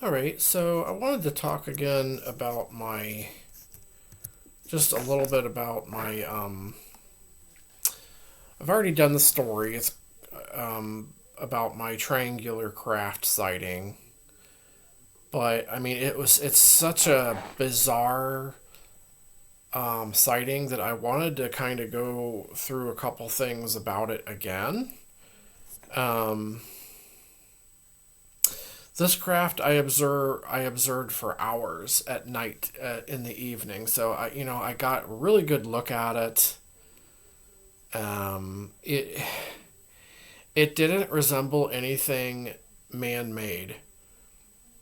All right, so I wanted to talk again about just a little bit about I've already done the story. It's about my triangular craft sighting, but I mean, it's such a bizarre sighting that I wanted to kind of go through a couple things about it again. Um, this craft I observed for hours at night in the evening. So I got a really good look at it. It didn't resemble anything man-made.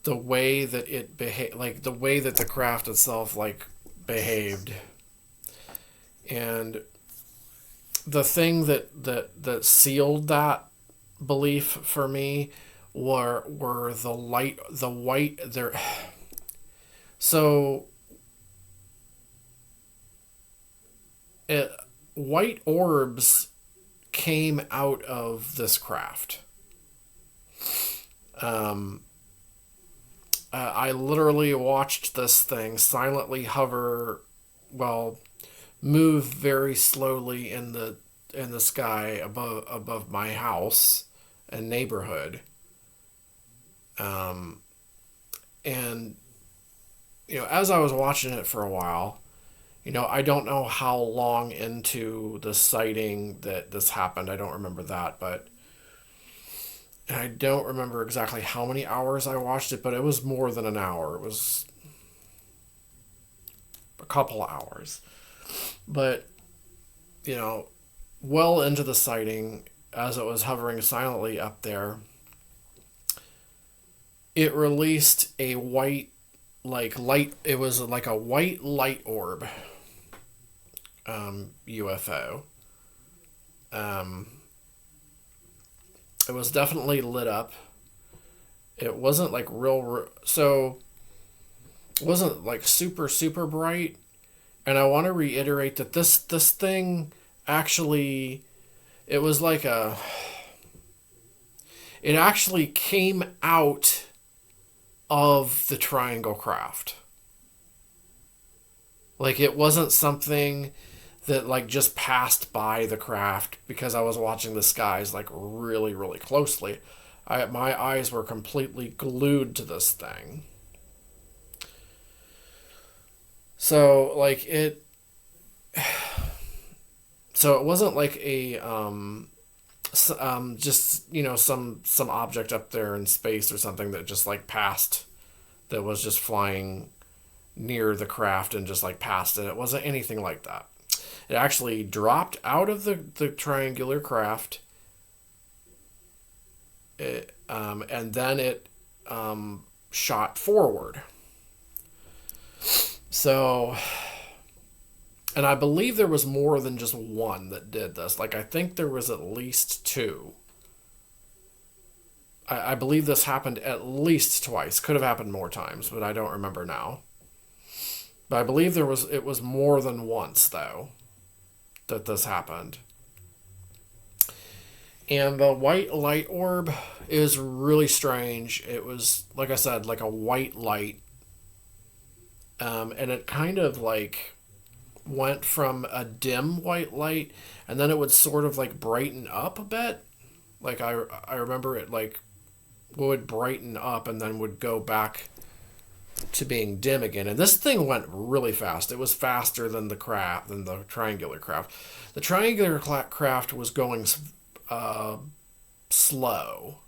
The way that it behaved, like the way that the craft itself behaved, and the thing that sealed that belief for me were the white there. So it, white orbs came out of this craft. Um, I literally watched this thing silently hover, well, move very slowly in the sky above my house and neighborhood. Um, and as I was watching it for a while, I don't know how long into the sighting that this happened. I don't remember that, but I don't remember exactly how many hours I watched it, but it was more than an hour. It was a couple of hours. But, you know, well into the sighting, as it was hovering silently up there, it released a white, light, it was like a white light orb, UFO. Um, it was definitely lit up. It wasn't like so it wasn't like super bright. And I want to reiterate that this thing actually, it was like a it actually came out of the triangle craft. Like it wasn't something that just passed by the craft because I was watching the skies really closely. My eyes were completely glued to this thing. So it wasn't like a just some object up there in space or something that just passed, that was just flying near the craft and just passed it. It wasn't anything like that. It actually dropped out of the triangular craft, and then it shot forward. So, and I believe there was more than just one that did this. I think there was at least two. I believe this happened at least twice. Could have happened more times, but I don't remember now. But I believe it was more than once though that this happened. And the white light orb is really strange. It was, like I said, like a white light. And it kind of went from a dim white light, and then it would sort of brighten up a bit. I remember it would brighten up and then would go back to being dim again. And this thing went really fast. It was faster than the triangular craft. The triangular craft was going slow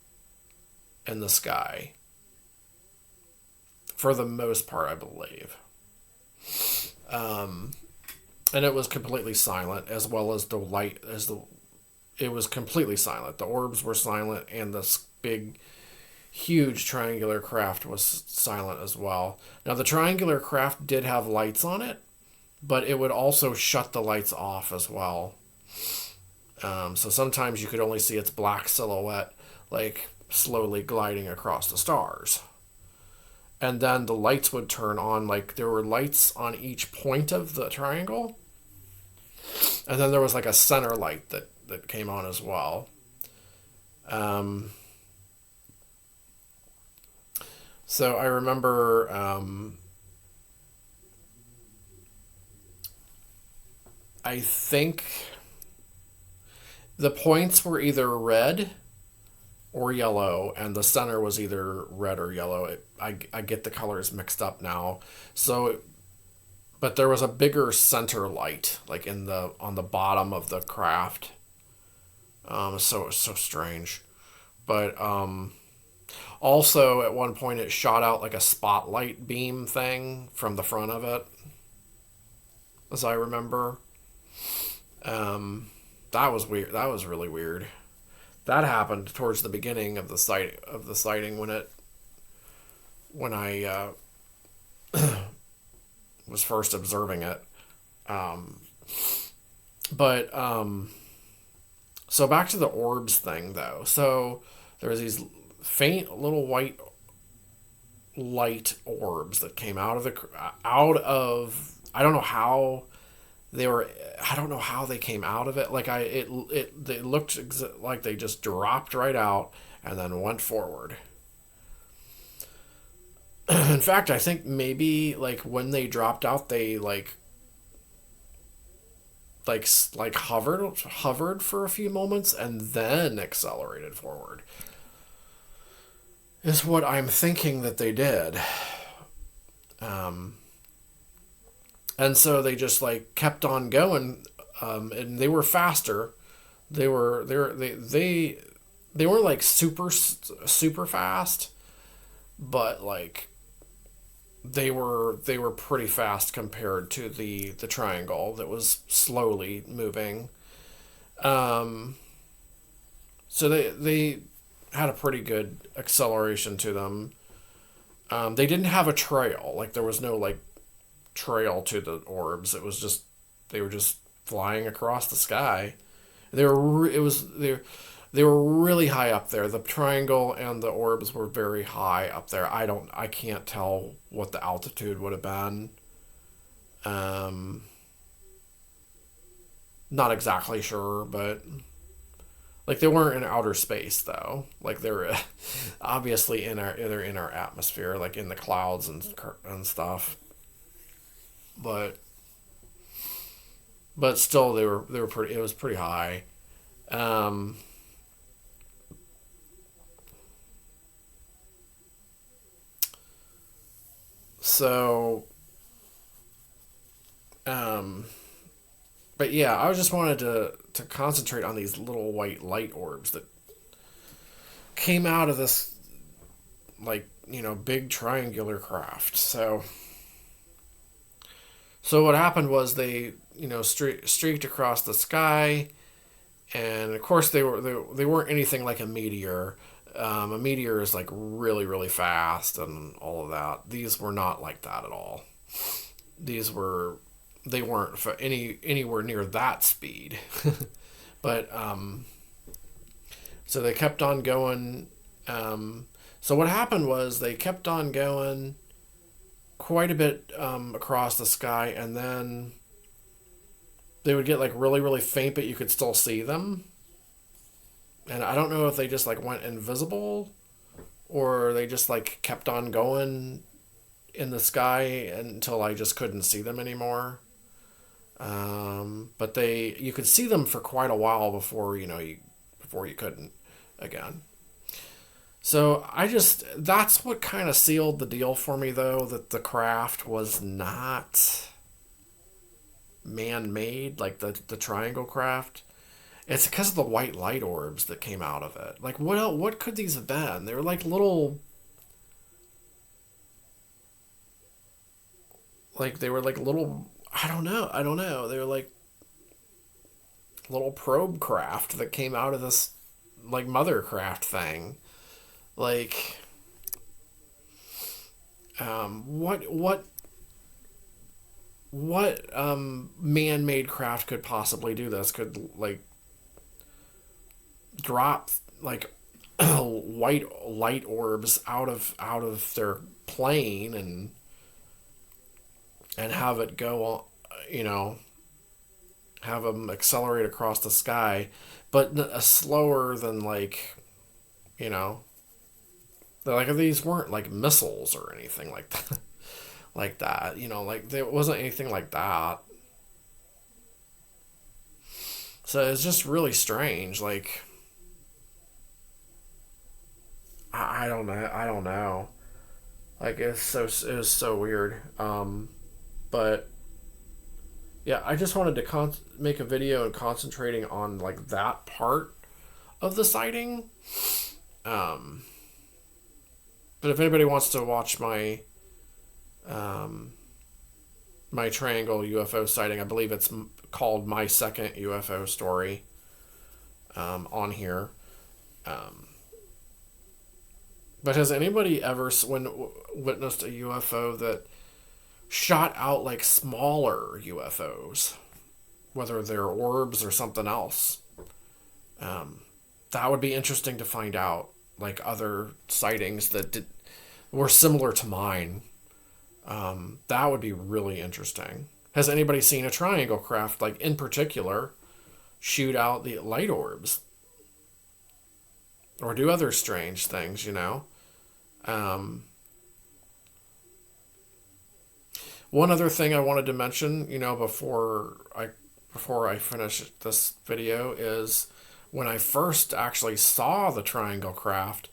in the sky for the most part, I believe. Um, and it was completely silent, as well as the light as the it was completely silent. The orbs were silent, and this big huge triangular craft was silent as well. Now the triangular craft did have lights on it, but it would also shut the lights off as well. So sometimes you could only see its black silhouette slowly gliding across the stars. And then the lights would turn on, there were lights on each point of the triangle. And then there was a center light that came on as well. Um, So I remember, I think the points were either red or yellow, and the center was either red or yellow. I get the colors mixed up now. So, but there was a bigger center light, like in the on the bottom of the craft. So it was so strange. But also at one point it shot out like a spotlight beam thing from the front of it, as I remember. Um, that was weird. That was really weird. That happened towards the beginning of the sighting when I was first observing it. Um, but so back to the orbs thing though. So there was these faint little white light orbs that came out of I don't know how they were I don't know how they came out of it. Like it they looked like they just dropped right out and then went forward. In fact, I think maybe like when they dropped out, they like hovered for a few moments and then accelerated forward. Is what I'm thinking that they did. Um, and so they just like kept on going, and they were faster. They weren't like super fast, but like they were pretty fast compared to the triangle that was slowly moving. Um, so they had a pretty good acceleration to them. They didn't have a trail, like there was no like trail to the orbs. It was just they were just flying across the sky. They were really high up there. The triangle and the orbs were very high up there. I can't tell what the altitude would have been. Um, Not exactly sure, but like they weren't in outer space though. Like they were obviously in our atmosphere, like in the clouds and stuff. But still they were pretty. It was pretty high. Um, so um, but yeah, I just wanted to concentrate on these little white light orbs that came out of this like big triangular craft. So what happened was they streaked across the sky, and of course they weren't anything like a meteor. A meteor is like really really fast and all of that. These were not like that at all. These were they weren't anywhere near that speed. But so they kept on going. So what happened was they kept on going quite a bit across the sky, and then they would get like really really faint, but you could still see them. And I don't know if they just like went invisible or they just like kept on going in the sky until I just couldn't see them anymore. But they you could see them for quite a while before before you couldn't again. So I just that's what kind of sealed the deal for me though, that the craft was not man-made like the triangle craft. It's because of the white light orbs that came out of it. Like what could these have been? They were like little they were like little I don't know. They were like little probe craft that came out of this like mothercraft thing. Like what man-made craft could possibly do this? Could like drop like white light orbs out of their plane and have it go on, have them accelerate across the sky, but slower than you know Like these weren't like missiles or anything like that. Like that, like there wasn't anything like that. So it's just really strange. Like I don't know. I don't know. Like it was so weird. But yeah, I just wanted to make a video and concentrating on like that part of the sighting. Um, but if anybody wants to watch um, my triangle UFO sighting, I believe it's called My Second UFO Story on here. Um, but has anybody ever witnessed a UFO that shot out like smaller UFOs, whether they're orbs or something else? Um, that would be interesting to find out, like other sightings were similar to mine. That would be really interesting. Has anybody seen a triangle craft, like in particular, shoot out the light orbs or do other strange things? Um, One other thing I wanted to mention, before I finish this video is when I first actually saw the triangle craft,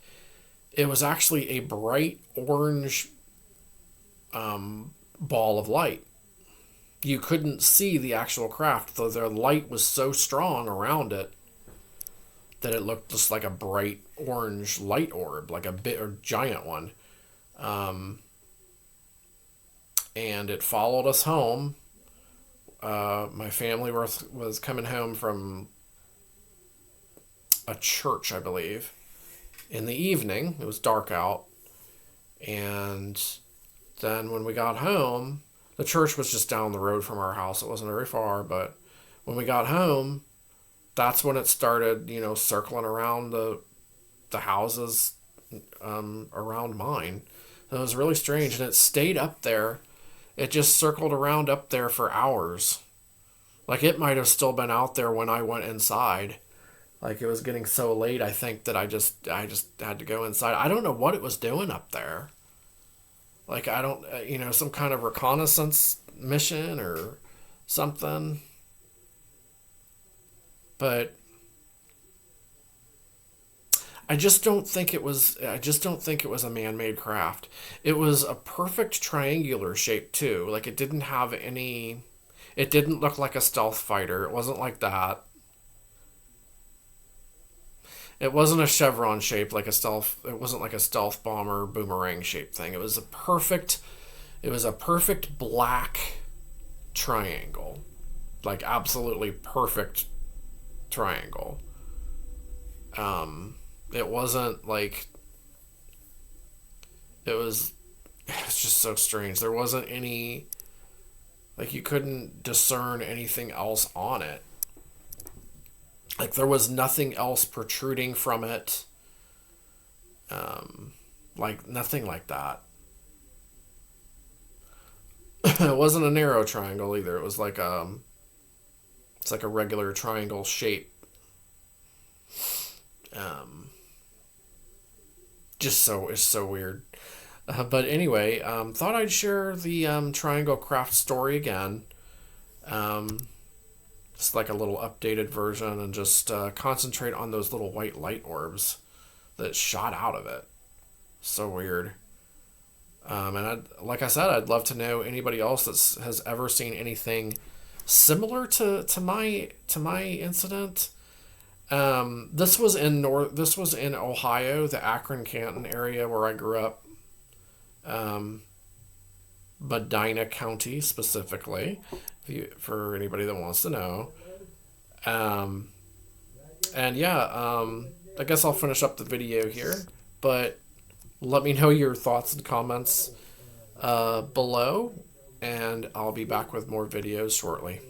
it was actually a bright orange ball of light. You couldn't see the actual craft, though the light was so strong around it that it looked just like a bright orange light orb, like a bit or giant one. And it followed us home. My family was coming home from a church, I believe, in the evening. It was dark out. And then when we got home, the church was just down the road from our house. It wasn't very far, but when we got home, that's when it started, circling around the houses around mine. It was really strange, and it stayed up there. It just circled around up there for hours. Like it might have still been out there when I went inside. Like it was getting so late, I think that I just had to go inside. I don't know what it was doing up there. Like I don't, some kind of reconnaissance mission or something. But I just don't think it was a man-made craft. It was a perfect triangular shape too. Like it didn't look like a stealth fighter. It wasn't like that. It wasn't a chevron shape like it wasn't like a stealth bomber boomerang shaped thing. It was a perfect black triangle. Like absolutely perfect triangle. It wasn't like it's just so strange. There wasn't any, like, you couldn't discern anything else on it. Like there was nothing else protruding from it. Like nothing like that. It wasn't a narrow triangle either. It was like it's like a regular triangle shape. It's so weird. But anyway, thought I'd share the triangle craft story again. Just like a little updated version, and just concentrate on those little white light orbs that shot out of it. So weird. Like I said, I'd love to know anybody else that has ever seen anything similar to my incident. This was in Ohio, the Akron Canton area where I grew up. Medina County specifically, for anybody that wants to know. And yeah, I guess I'll finish up the video here, but let me know your thoughts and comments below, and I'll be back with more videos shortly.